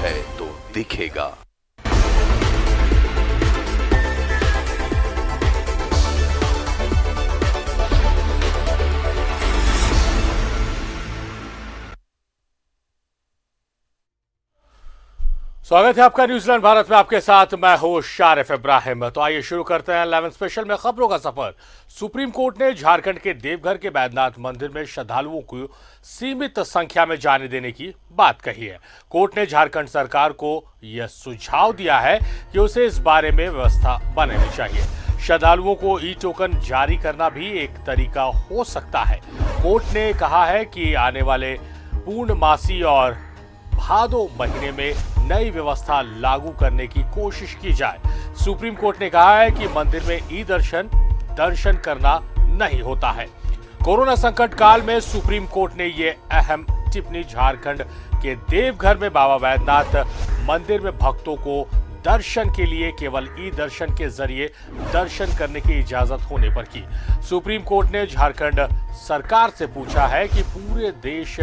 है तो दिखेगा। स्वागत है आपका न्यूजीलैंड भारत में, आपके साथ मैं हूं शारिफ इब्राहिम। तो आइए शुरू करते हैं 11 स्पेशल में खबरों का सफर। सुप्रीम कोर्ट ने झारखंड के देवघर के बैद्यनाथ मंदिर में श्रद्धालुओं को सीमित संख्या में जाने देने की बात कही है। कोर्ट ने झारखंड सरकार को यह सुझाव दिया है कि उसे इस बारे में व्यवस्था बनानी चाहिए। श्रद्धालुओं को ई टोकन जारी करना भी एक तरीका हो सकता है। कोर्ट ने कहा है कि आने वाले पूर्णमासी और भादो महीने में नई व्यवस्था लागू करने की कोशिश की जाए। सुप्रीम कोर्ट ने कहा है कि मंदिर में ई दर्शन करना नहीं होता है। कोरोना संकट काल में सुप्रीम कोर्ट ने ये अहम टिप्पणी झारखंड के देवघर में बाबा बैद्यनाथ मंदिर में भक्तों को दर्शन के लिए केवल ई दर्शन के जरिए दर्शन करने की इजाजत होने पर की। सुप्रीम कोर्ट ने झारखंड सरकार से पूछा है कि पूरे देश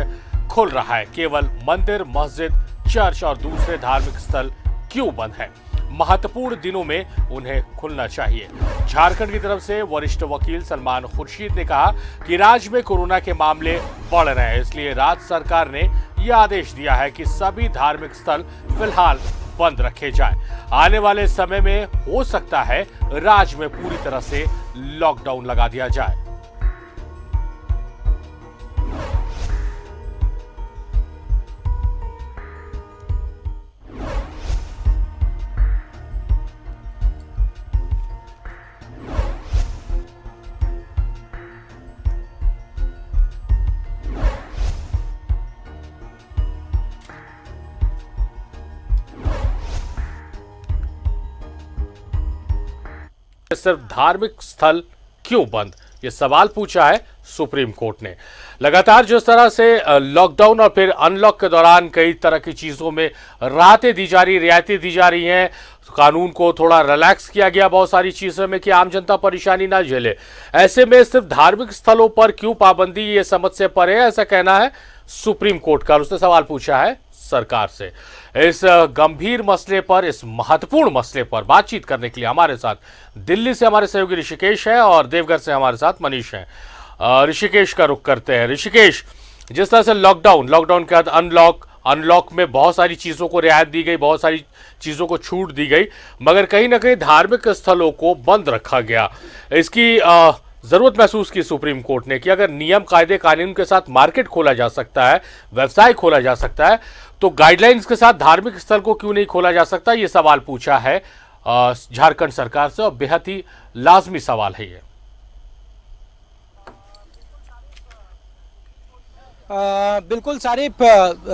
खुल रहा है, केवल मंदिर, मस्जिद, चर्च और दूसरे धार्मिक स्थल क्यों बंद है? महत्वपूर्ण दिनों में उन्हें खुलना चाहिए। झारखंड की तरफ से वरिष्ठ वकील सलमान खुर्शीद ने कहा कि राज्य में कोरोना के मामले बढ़ रहे हैं, इसलिए राज्य सरकार ने यह आदेश दिया है कि सभी धार्मिक स्थल फिलहाल बंद रखे जाएं। आने वाले समय में हो सकता है राज्य में पूरी तरह से लॉकडाउन लगा दिया जाए। सिर्फ धार्मिक स्थल क्यों बंद, ये सवाल पूछा है सुप्रीम कोर्ट ने। लगातार जिस तरह से लॉकडाउन और फिर अनलॉक के दौरान कई तरह की चीजों में राहतें दी जा रही, रियायतें दी जा रही हैं, कानून को थोड़ा रिलैक्स किया गया बहुत सारी चीजों में कि आम जनता परेशानी ना झेले। ऐसे में सिर्फ धार्मिक स्थलों पर क्यों पाबंदी, ये समझ से परे है, ऐसा कहना है सुप्रीम कोर्ट का। उसने सवाल पूछा है सरकार से। इस गंभीर मसले पर, इस महत्वपूर्ण मसले पर बातचीत करने के लिए हमारे साथ दिल्ली से हमारे सहयोगी ऋषिकेश हैं और देवघर से हमारे साथ मनीष हैं। ऋषिकेश का रुख करते हैं। ऋषिकेश, जिस तरह से लॉकडाउन के बाद अनलॉक में बहुत सारी चीजों को रियायत दी गई, बहुत सारी चीजों को छूट दी गई, मगर कहीं ना कहीं धार्मिक स्थलों को बंद रखा गया। इसकी जरूरत महसूस की सुप्रीम कोर्ट ने कि अगर नियम कायदे कानून के साथ मार्केट खोला जा सकता है, व्यवसाय खोला जा सकता है, तो गाइडलाइंस के साथ धार्मिक स्थल को क्यों नहीं खोला जा सकता? ये सवाल पूछा है झारखंड सरकार से और बेहद ही लाजमी सवाल है ये। बिल्कुल सारिफ,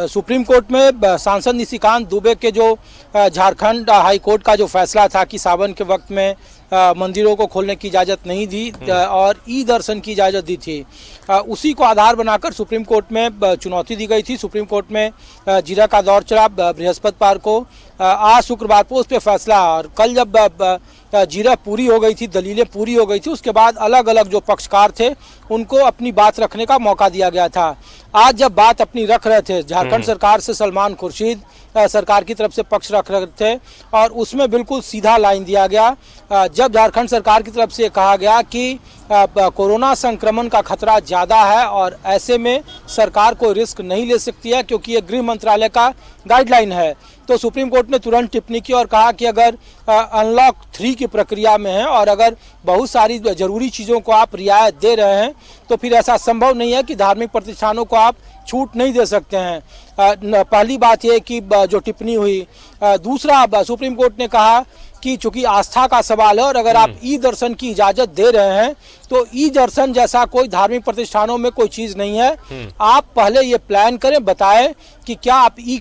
सुप्रीम कोर्ट में सांसद निशिकांत दुबे के जो झारखंड हाई कोर्ट का जो फैसला था कि सावन के वक्त में मंदिरों को खोलने की इजाज़त नहीं दी और ई दर्शन की इजाज़त दी थी, उसी को आधार बनाकर सुप्रीम कोर्ट में चुनौती दी गई थी। सुप्रीम कोर्ट में जीरा का दौर चला बृहस्पतिवार को, आज शुक्रवार को उस पर फैसला। और कल जब जीरा पूरी हो गई थी, दलीलें पूरी हो गई थी, उसके बाद अलग अलग जो पक्षकार थे उनको अपनी बात रखने का मौका दिया गया था। आज जब बात अपनी रख रहे थे, झारखंड सरकार से सलमान खुर्शीद सरकार की तरफ से पक्ष रख रहे थे और उसमें बिल्कुल सीधा लाइन दिया गया। जब झारखंड सरकार की तरफ से कहा गया कि कोरोना संक्रमण का खतरा ज़्यादा है और ऐसे में सरकार कोई रिस्क नहीं ले सकती है क्योंकि ये गृह मंत्रालय का गाइडलाइन है, तो सुप्रीम कोर्ट ने तुरंत टिप्पणी की और कहा कि अगर अनलॉक 3 की प्रक्रिया में है और अगर बहुत सारी जरूरी चीज़ों को आप रियायत दे रहे हैं तो फिर ऐसा संभव नहीं है कि धार्मिक प्रतिष्ठानों को आप छूट नहीं दे सकते हैं। पहली बात यह कि जो टिप्पणी हुई। दूसरा, सुप्रीम कोर्ट ने कहा कि चूंकि आस्था का सवाल है और अगर आप ई दर्शन की इजाजत दे रहे हैं तो ई दर्शन जैसा कोई धार्मिक प्रतिष्ठानों में कोई चीज नहीं है। आप पहले ये प्लान करें, बताएं कि क्या आप ई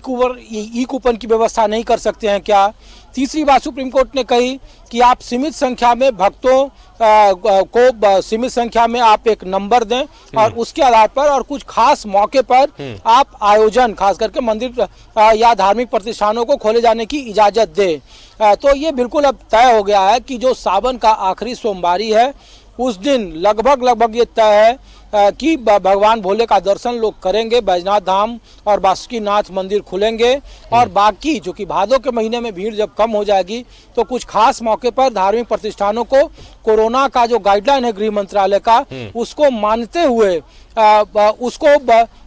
कूपन की व्यवस्था नहीं कर सकते हैं क्या। तीसरी बात सुप्रीम कोर्ट ने कही कि आप सीमित संख्या में भक्तों को सीमित संख्या में आप एक नंबर दें और उसके आधार पर और कुछ खास मौके पर आप आयोजन, खास करके मंदिर या धार्मिक प्रतिष्ठानों को खोले जाने की इजाजत दें। तो ये बिल्कुल अब तय हो गया है कि जो सावन का आखिरी सोमवारी है उस दिन लगभग ये तय है कि भगवान भोले का दर्शन लोग करेंगे, बैजनाथ धाम और बासुकीनाथ मंदिर खुलेंगे। और बाकी जो कि भादों के महीने में भीड़ जब कम हो जाएगी तो कुछ खास मौके पर धार्मिक प्रतिष्ठानों को कोरोना का जो गाइडलाइन है गृह मंत्रालय का, उसको मानते हुए उसको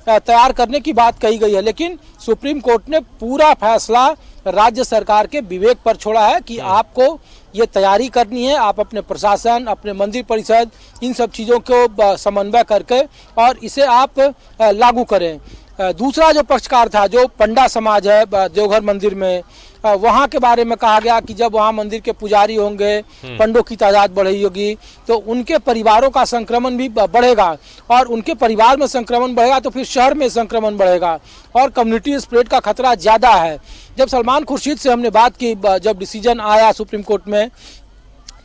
तैयार करने की बात कही गई है। लेकिन सुप्रीम कोर्ट ने पूरा फैसला राज्य सरकार के विवेक पर छोड़ा है कि आपको ये तैयारी करनी है, आप अपने प्रशासन, अपने मंदिर परिषद, इन सब चीज़ों को समन्वय करके और इसे आप लागू करें। दूसरा जो पक्षकार था, जो पंडा समाज है देवघर मंदिर में, वहाँ के बारे में कहा गया कि जब वहाँ मंदिर के पुजारी होंगे, पंडों की तादाद बढ़ी होगी, तो उनके परिवारों का संक्रमण भी बढ़ेगा और उनके परिवार में संक्रमण बढ़ेगा तो फिर शहर में संक्रमण बढ़ेगा और कम्युनिटी स्प्रेड का खतरा ज़्यादा है। जब सलमान खुर्शीद से हमने बात की, जब डिसीजन आया सुप्रीम कोर्ट में,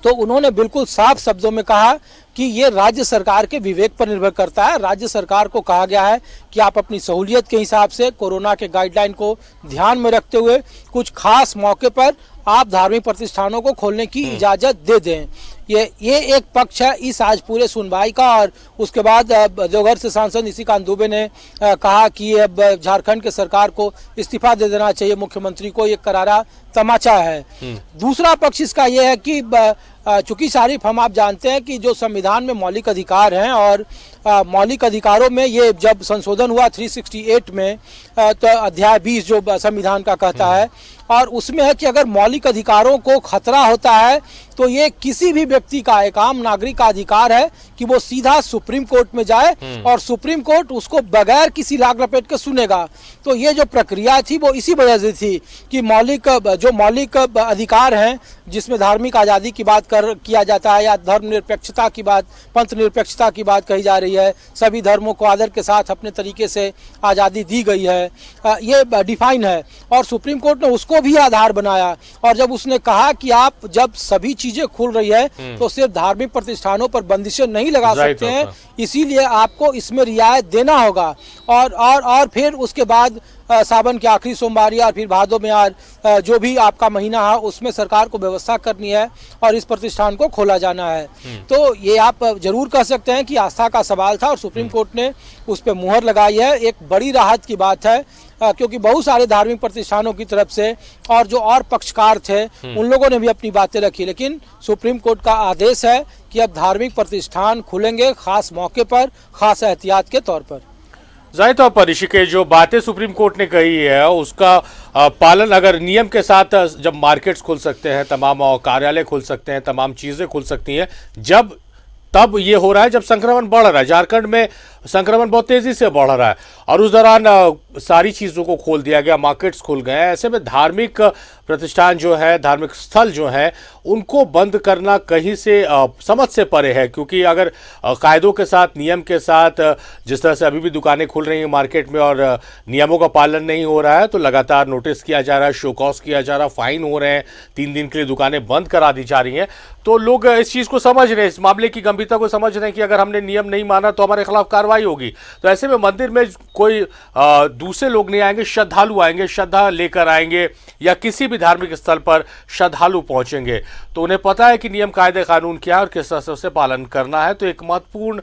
तो उन्होंने बिल्कुल साफ शब्दों में कहा कि ये राज्य सरकार के विवेक पर निर्भर करता है। राज्य सरकार को कहा गया है कि आप अपनी सहूलियत के हिसाब से कोरोना के गाइडलाइन को ध्यान में रखते हुए कुछ खास मौके पर आप धार्मिक प्रतिष्ठानों को खोलने की इजाज़त दे दें। ये एक पक्ष है इस आज पूरे सुनवाई का। और उसके बाद देवघर से सांसद निशिकांत दुबे ने कहा कि अब झारखंड के सरकार को इस्तीफा दे देना चाहिए, मुख्यमंत्री को ये करारा तमाचा है। दूसरा पक्ष इसका ये है कि चूंकि शारिफ, हम आप जानते हैं कि जो संविधान में मौलिक अधिकार हैं और मौलिक अधिकारों में ये जब संशोधन हुआ 368 में, तो अध्याय 20 जो संविधान का कहता है, और उसमें है कि अगर मौलिक अधिकारों को खतरा होता है तो ये किसी भी व्यक्ति का, एक आम नागरिक का अधिकार है कि वो सीधा सुप्रीम कोर्ट में जाए और सुप्रीम कोर्ट उसको बगैर किसी लाग लपेट के सुनेगा। तो ये जो प्रक्रिया थी वो इसी वजह से थी कि मौलिक अधिकार हैं, जिसमें धार्मिक आज़ादी की बात किया जाता है या धर्मनिरपेक्षता की बात, पंथ निरपेक्षता की बात कही जा रही है, सभी धर्मों को आदर के साथ अपने तरीके से आज़ादी दी गई है, ये डिफाइन है। और सुप्रीम कोर्ट ने उसको भी आधार बनाया और जब उसने कहा कि आप जब सभी चीजें खुल रही है तो सिर्फ धार्मिक प्रतिष्ठानों पर बंदिशें नहीं लगा सकते हैं, इसीलिए आपको इसमें रियायत देना होगा। और फिर उसके बाद सावन के आखिरी सोमवार या फिर भादों में यार जो भी आपका महीना है उसमें सरकार को व्यवस्था करनी है और इस प्रतिष्ठान को खोला जाना है। तो ये आप जरूर कह सकते हैं कि आस्था का सवाल था और सुप्रीम कोर्ट ने उस पर मुहर लगाई है। एक बड़ी राहत की बात है क्योंकि बहुत सारे धार्मिक प्रतिष्ठानों की तरफ से और जो और पक्षकार थे उन लोगों ने भी अपनी बातें रखी, लेकिन सुप्रीम कोर्ट का आदेश है कि अब धार्मिक प्रतिष्ठान खुलेंगे खास मौके पर, खास एहतियात के तौर पर। जाहिर तौर पर ऋषि के जो बातें सुप्रीम कोर्ट ने कही है उसका पालन अगर नियम के साथ, जब मार्केट्स खुल सकते हैं, तमाम कार्यालय खुल सकते हैं, तमाम चीजें खुल सकती हैं, तब ये हो रहा है जब संक्रमण बढ़ रहा है। झारखंड में संक्रमण बहुत तेजी से बढ़ रहा है और उस दौरान सारी चीज़ों को खोल दिया गया, मार्केट्स खुल गए हैं। ऐसे में धार्मिक प्रतिष्ठान जो है, धार्मिक स्थल जो है, उनको बंद करना कहीं से समझ से परे है, क्योंकि अगर कायदों के साथ, नियम के साथ जिस तरह से अभी भी दुकानें खुल रही हैं मार्केट में और नियमों का पालन नहीं हो रहा है तो लगातार नोटिस किया जा रहा है, शो कॉज किया जा रहा है, फाइन हो रहे हैं, 3 दिन के लिए दुकानें बंद करा दी जा रही हैं। तो लोग इस चीज़ को समझ रहे हैं, इस मामले की गंभीरता को समझ रहे हैं कि अगर हमने नियम नहीं माना तो हमारे खिलाफ कार्रवाई होगी। तो ऐसे में मंदिर में कोई दूसरे लोग नहीं आएंगे, श्रद्धालु आएंगे, श्रद्धा लेकर आएंगे या किसी भी धार्मिक स्थल पर श्रद्धालु पहुंचेंगे तो उन्हें पता है कि नियम कायदे कानून क्या है और किस तरह से उसे पालन करना है। तो एक महत्वपूर्ण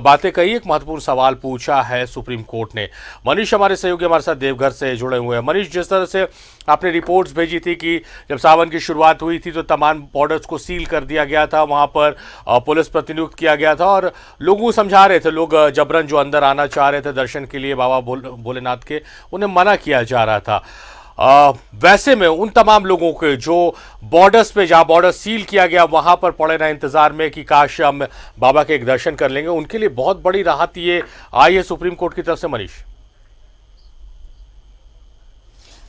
बातें कही, एक महत्वपूर्ण सवाल पूछा है सुप्रीम कोर्ट ने। मनीष हमारे सहयोगी हमारे साथ देवघर से जुड़े हुए हैं। मनीष, जिस तरह से आपने रिपोर्ट्स भेजी थी कि जब सावन की शुरुआत हुई थी तो तमाम बॉर्डर्स को सील कर दिया गया था, वहां पर पुलिस प्रतिनियुक्त किया गया था और लोगों को समझा रहे थे, लोग जबरन जो अंदर आना चाह रहे थे दर्शन के लिए बाबा भोलेनाथ के, उन्हें मना किया जा रहा था। वैसे में उन तमाम लोगों के जो बॉर्डर्स पे, जहां बॉर्डर सील किया गया, वहां पर पड़े रहे इंतजार में कि काश हम बाबा के एक दर्शन कर लेंगे, उनके लिए बहुत बड़ी राहत ये आई है सुप्रीम कोर्ट की तरफ से। मनीष,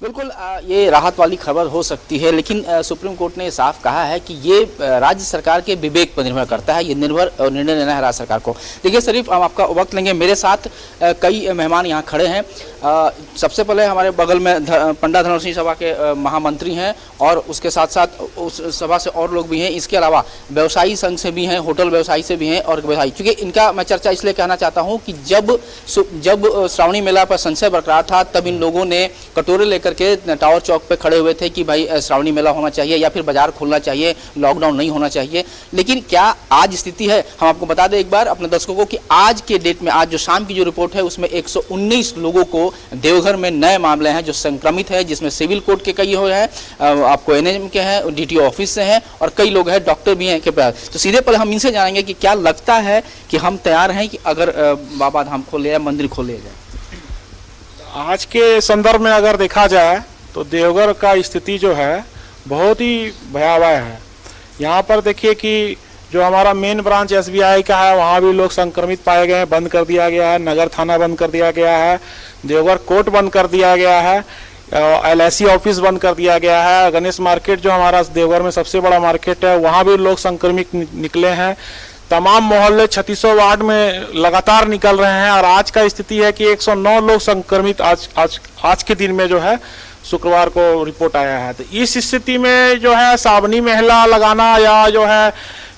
बिल्कुल ये राहत वाली खबर हो सकती है, लेकिन सुप्रीम कोर्ट ने साफ कहा है कि ये राज्य सरकार के विवेक पर निर्भर करता है, ये निर्णय लेना है राज्य सरकार को। देखिए शरीफ, हम आपका वक्त लेंगे, मेरे साथ कई मेहमान यहाँ खड़े हैं। सबसे पहले हमारे बगल में पंडा धर्म सिंह सभा के महामंत्री हैं और उसके साथ साथ उस सभा से और लोग भी हैं। इसके अलावा व्यवसायी संघ से भी हैं, होटल व्यवसायी से भी हैं और व्यवसायी, क्योंकि इनका मैं चर्चा इसलिए कहना चाहता हूँ कि जब श्रावणी मेला पर संशय बरकरार था तब इन लोगों ने कटोरे लेकर लेकर के टावर चौक पे खड़े हुए थे कि भाई श्रावणी मेला होना चाहिए या फिर बाजार खोलना चाहिए, लॉकडाउन नहीं होना चाहिए। लेकिन क्या आज स्थिति है, हम आपको बता दें एक बार अपने दर्शकों को कि आज के डेट में, आज जो शाम की जो रिपोर्ट है उसमें 119 लोगों को देवघर में नए मामले हैं जो संक्रमित है, जिसमें सिविल कोर्ट के कई हुए हैं, आपको एनएम के हैं, डीटीओ ऑफिस से हैं और कई लोग हैं, डॉक्टर भी हैं के पास। तो सीधे पर हम इनसे जानेंगे कि क्या लगता है कि हम तैयार हैं कि अगर बाबा धाम खोले या मंदिर खोले जाए। आज के संदर्भ में अगर देखा जाए तो देवघर का स्थिति जो है बहुत ही भयावह है। यहाँ पर देखिए कि जो हमारा मेन ब्रांच एसबीआई का है वहाँ भी लोग संक्रमित पाए गए हैं, बंद कर दिया गया है। नगर थाना बंद कर दिया गया है, देवघर कोर्ट बंद कर दिया गया है, एलआईसी ऑफिस बंद कर दिया गया है। गणेश मार्केट जो हमारा देवघर में सबसे बड़ा मार्केट है वहाँ भी लोग संक्रमित निकले हैं। तमाम मोहल्ले 3600 वार्ड में लगातार निकल रहे हैं और आज का स्थिति है कि 109 लोग संक्रमित आज के दिन में जो है शुक्रवार को रिपोर्ट आया है। तो इस स्थिति में जो है श्रावणी मेला लगाना या जो है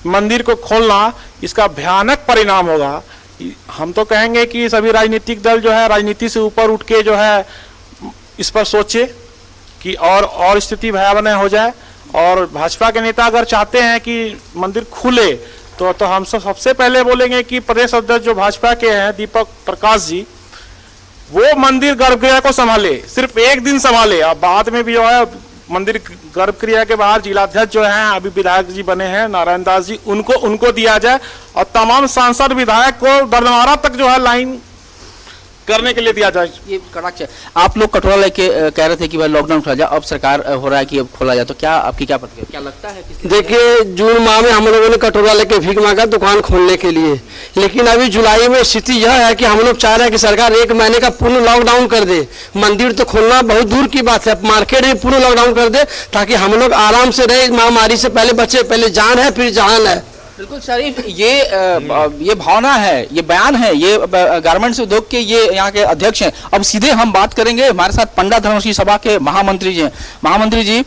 मंदिर को खोलना, इसका भयानक परिणाम होगा। हम तो कहेंगे कि सभी राजनीतिक दल जो है राजनीति से ऊपर उठ के जो है इस पर सोचे कि और स्थिति भयावह हो जाए। और भाजपा के नेता अगर चाहते हैं कि मंदिर खुले तो हम सबसे पहले बोलेंगे कि प्रदेश अध्यक्ष जो भाजपा के हैं दीपक प्रकाश जी, वो मंदिर गर्भगृह को संभाले, सिर्फ एक दिन संभाले। अब बाद में भी जो है मंदिर गर्भगृह के बाहर जिलाध्यक्ष जो हैं अभी विधायक जी बने हैं नारायण दास जी, उनको दिया जाए और तमाम सांसद विधायक को दरदमारा तक जो है लाइन करने के लिए दिया जाए। ये कड़ाक है। आप लोग कटोरा लेके कह रहे थे कि भाई लॉकडाउन खोला जाए, अब सरकार हो रहा है कि अब खोला जाए, तो क्या आपकी क्या प्रतिक्रिया, क्या लगता है? देखिए जून माह में हम लोगों ने कटोरा लेके भीख मांगा दुकान खोलने के लिए, लेकिन अभी जुलाई में स्थिति यह है कि हम लोग चाह रहे हैं कि सरकार 1 महीने का पूर्ण लॉकडाउन कर दे। मंदिर तो खोलना बहुत दूर की बात है, मार्केट में पूर्ण लॉकडाउन कर दे ताकि हम लोग आराम से रहे। महामारी से पहले बचे, पहले जान है फिर जहान है। बिल्कुल शरीफ, ये भावना है, ये बयान है, ये गारमेंट्स उद्योग के ये यहाँ के अध्यक्ष हैं। अब सीधे हम बात करेंगे, हमारे साथ पंडा धर्मश्री सभा के महामंत्री जी हैं। महामंत्री जी,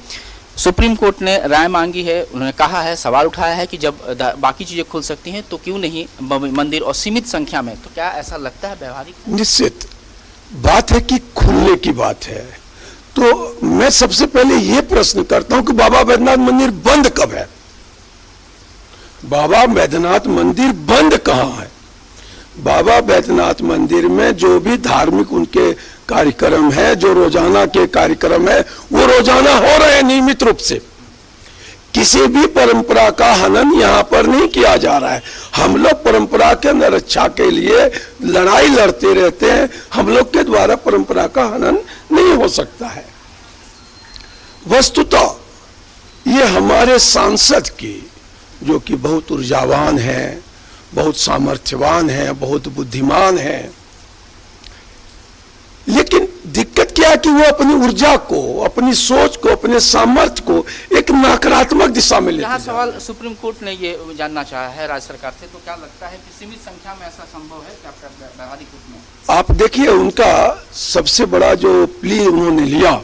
सुप्रीम कोर्ट ने राय मांगी है, उन्होंने कहा है, सवाल उठाया है कि जब बाकी चीजें खुल सकती हैं तो क्यों नहीं मंदिर और सीमित संख्या में, तो क्या ऐसा लगता है व्यवहारिक? निश्चित बात है कि खुलने की बात है। तो मैं सबसे पहले ये प्रश्न करता हूं कि बाबा बैद्यनाथ मंदिर बंद कब है? बाबा बैद्यनाथ मंदिर बंद कहाँ है? बाबा बैद्यनाथ मंदिर में जो भी धार्मिक उनके कार्यक्रम है, जो रोजाना के कार्यक्रम है, वो रोजाना हो रहे हैं नियमित रूप से। किसी भी परंपरा का हनन यहाँ पर नहीं किया जा रहा है। हम लोग परंपरा के रक्षा के लिए लड़ाई लड़ते रहते हैं, हम लोग के द्वारा परंपरा का हनन नहीं हो सकता है। वस्तुतः ये हमारे सांसद की, जो कि बहुत ऊर्जावान है, बहुत सामर्थ्यवान है, बहुत बुद्धिमान है, लेकिन दिक्कत क्या है कि वो अपनी ऊर्जा को, अपनी सोच को, अपने सामर्थ्य को एक नकारात्मक दिशा में लेते हैं। सवाल सुप्रीम कोर्ट ने ये जानना चाहा है राज्य सरकार से, तो क्या लगता है कि सीमित संख्या में ऐसा संभव है क्या व्यवहारिक रूप में? आप देखिए, उनका सबसे बड़ा जो प्ली उन्होंने लिया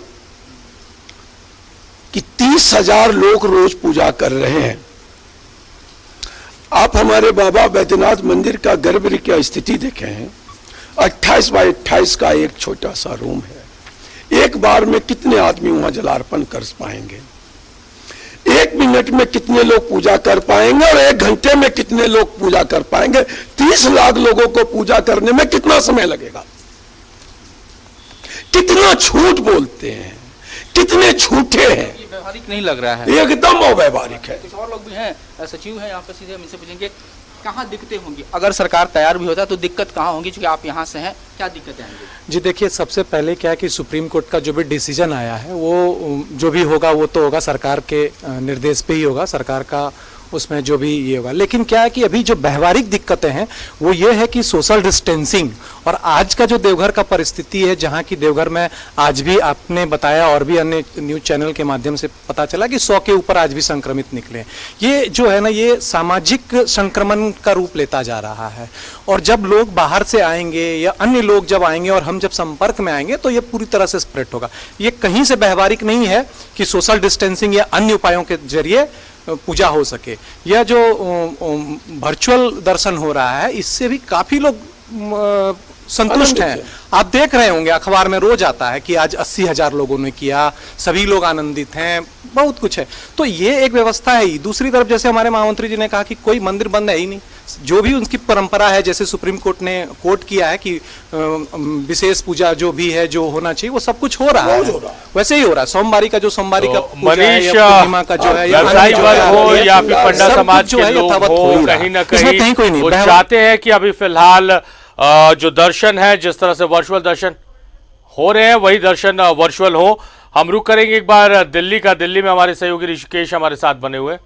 कि 30,000 लोग रोज पूजा कर रहे हैं। आप हमारे बाबा बैद्यनाथ मंदिर का गर्भगृह की स्थिति देखें, 28 बाय 28 का एक छोटा सा रूम है। एक बार में कितने आदमी वहां जलार्पण कर पाएंगे? 1 मिनट में कितने लोग पूजा कर पाएंगे और 1 घंटे में कितने लोग पूजा कर पाएंगे? 30 लाख लोगों को पूजा करने में कितना समय लगेगा? कितना झूठ बोलते हैं, कितने झूठे हैं। व्यवहारिक नहीं लग रहा है, एकदम अव्यवहारिक है। कुछ और लोग भी हैं, सचिव हैं यहाँ पे, सीधे हम इनसे पूछेंगे कहाँ दिक्कतें होंगी अगर सरकार तैयार भी होता है तो दिक्कत कहाँ होंगी, क्योंकि आप यहाँ से हैं, क्या दिक्कतें आएंगी? जी देखिए, सबसे पहले क्या है कि सुप्रीम कोर्ट का जो भी डिसीजन आया है वो जो भी होगा वो तो होगा, सरकार के निर्देश पे ही होगा, सरकार का उसमें जो भी ये होगा। लेकिन क्या है कि अभी जो व्यवहारिक दिक्कतें हैं वो ये है कि सोशल डिस्टेंसिंग और आज का जो देवघर का परिस्थिति है, जहाँ की देवघर में आज भी आपने बताया और भी अन्य न्यूज चैनल के माध्यम से पता चला कि 100 के ऊपर आज भी संक्रमित निकले। ये जो है ना, ये सामाजिक संक्रमण का रूप लेता जा रहा है और जब लोग बाहर से आएंगे या अन्य लोग जब आएंगे और हम जब संपर्क में आएंगे तो ये पूरी तरह से स्प्रेड होगा। ये कहीं से व्यवहारिक नहीं है कि सोशल डिस्टेंसिंग या अन्य उपायों के जरिए पूजा हो सके। यह जो वर्चुअल दर्शन हो रहा है, इससे भी काफ़ी लोग संतुष्ट आनंदित हैं। हैं। आप देख रहे होंगे अखबार में रोज आता है कि आज 80,000 लोगों ने किया, सभी लोग आनंदित हैं, बहुत कुछ है। तो ये एक व्यवस्था है ही। दूसरी तरफ जैसे हमारे महामंत्री जी ने कहा कि कोई मंदिर बंद है ही नहीं, जो भी उनकी परंपरा है, जैसे सुप्रीम कोर्ट ने कोर्ट किया है कि विशेष पूजा जो भी है जो होना चाहिए वो सब कुछ हो रहा है, वैसे ही हो रहा है। सोमवारी का जो सोमवारी का पूजा है या पूर्णिमा का जो है या व्यवसायी अन्य वर्ग जो हो है, या फिर पंडा सब समाज कुछ जो के है लोग यथावत हो, ही रहा है। कहीं ना इसमें कहीं कोई नहीं वो बहवा- चाहते हैं कि अभी फिलहाल जो दर्शन है, जिस तरह से वर्चुअल दर्शन हो रहे हैं वही दर्शन वर्चुअल हो। हम रुक करेंगे एक बार दिल्ली का। दिल्ली में हमारे सहयोगी ऋषिकेश हमारे साथ बने हुए।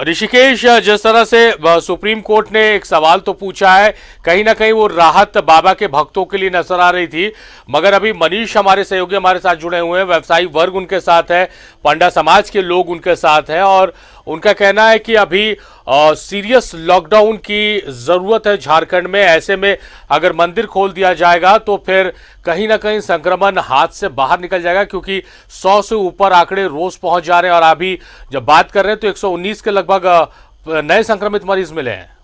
ऋषिकेश, जिस तरह से सुप्रीम कोर्ट ने एक सवाल तो पूछा है, कहीं ना कहीं वो राहत बाबा के भक्तों के लिए नजर आ रही थी, मगर अभी मनीष हमारे सहयोगी हमारे साथ जुड़े हुए हैं, व्यवसायी वर्ग उनके साथ है, पंडा समाज के लोग उनके साथ हैं और उनका कहना है कि अभी सीरियस लॉकडाउन की जरूरत है झारखंड में। ऐसे में अगर मंदिर खोल दिया जाएगा तो फिर कहीं ना कहीं संक्रमण हाथ से बाहर निकल जाएगा, क्योंकि 100 से ऊपर आंकड़े रोज पहुंच जा रहे हैं और अभी जब बात कर रहे हैं तो 119 के लगभग नए संक्रमित मरीज मिले हैं।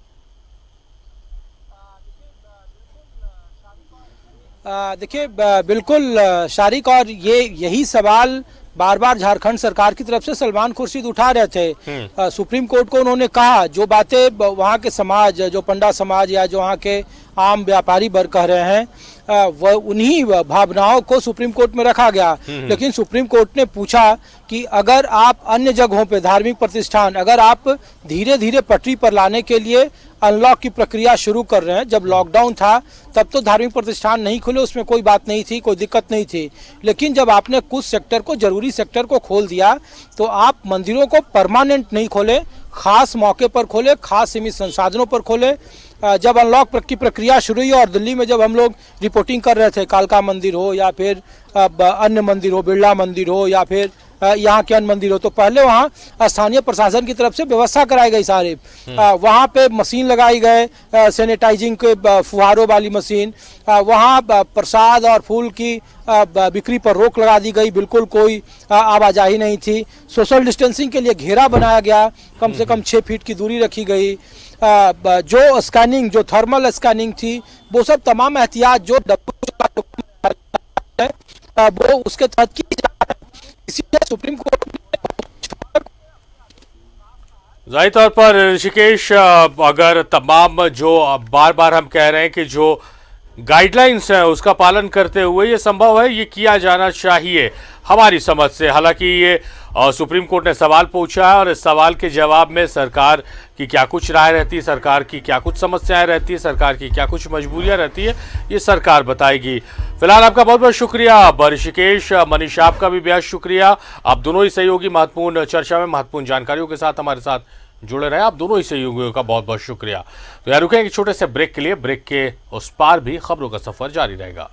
देखिए बिल्कुल शारिक, और यही सवाल बार बार झारखंड सरकार की तरफ से सलमान खुर्शीद उठा रहे थे। सुप्रीम कोर्ट को उन्होंने कहा जो बातें वहाँ के समाज, जो पंडा समाज या जो वहाँ के आम व्यापारी वर्ग कह रहे हैं, वह उन्हीं भावनाओं को सुप्रीम कोर्ट में रखा गया। लेकिन सुप्रीम कोर्ट ने पूछा कि अगर आप अन्य जगहों पे धार्मिक प्रतिष्ठान, अगर आप धीरे धीरे पटरी पर लाने के लिए अनलॉक की प्रक्रिया शुरू कर रहे हैं, जब लॉकडाउन था तब तो धार्मिक प्रतिष्ठान नहीं खुले, उसमें कोई बात नहीं थी, कोई दिक्कत नहीं थी। लेकिन जब आपने कुछ सेक्टर को, जरूरी सेक्टर को खोल दिया, तो आप मंदिरों को परमानेंट नहीं खोले, खास मौके पर खोले, खास सीमित संसाधनों पर खोले। जब अनलॉक की प्रक्रिया शुरू हुई और दिल्ली में जब हम लोग रिपोर्टिंग कर रहे थे, कालका मंदिर हो या फिर अन्य मंदिर हो, बिरला मंदिर हो या फिर यहाँ के अन्य मंदिर हो, तो पहले वहाँ स्थानीय प्रशासन की तरफ से व्यवस्था कराई गई सारी। वहाँ पे मशीन लगाई गए, सैनिटाइजिंग के फुहारों वाली मशीन, वहाँ प्रसाद और फूल की बिक्री पर रोक लगा दी गई, बिल्कुल कोई आवाजाही नहीं थी। सोशल डिस्टेंसिंग के लिए घेरा बनाया गया, कम से कम 6 फीट की दूरी रखी गई। जो स्कैनिंग, जो थर्मल स्कैनिंग थी, वो सब तमाम एहतियात जो वो उसके तहत की जा रही है। इसीलिए सुप्रीम कोर्ट जाहिर तौर पर ऋषिकेश, अगर तमाम जो बार बार हम कह रहे हैं कि जो गाइडलाइंस है उसका पालन करते हुए ये संभव है, ये किया जाना चाहिए हमारी समझ से। हालांकि ये सुप्रीम कोर्ट ने सवाल पूछा है और इस सवाल के जवाब में सरकार की क्या कुछ राय रहती है, सरकार की क्या कुछ समस्याएं रहती है, सरकार की क्या कुछ मजबूरियां रहती है, ये सरकार बताएगी। फिलहाल आपका बहुत बहुत शुक्रिया ऋषिकेश। मनीष, आपका भी बेहद शुक्रिया। आप दोनों ही सहयोगी महत्वपूर्ण चर्चा में महत्वपूर्ण जानकारियों के साथ हमारे साथ जुड़े रहे। आप दोनों ही सहयोगियों का बहुत बहुत शुक्रिया। तो यार रुकेंगे एक छोटे से ब्रेक के लिए, ब्रेक के उस पार भी खबरों का सफर जारी रहेगा।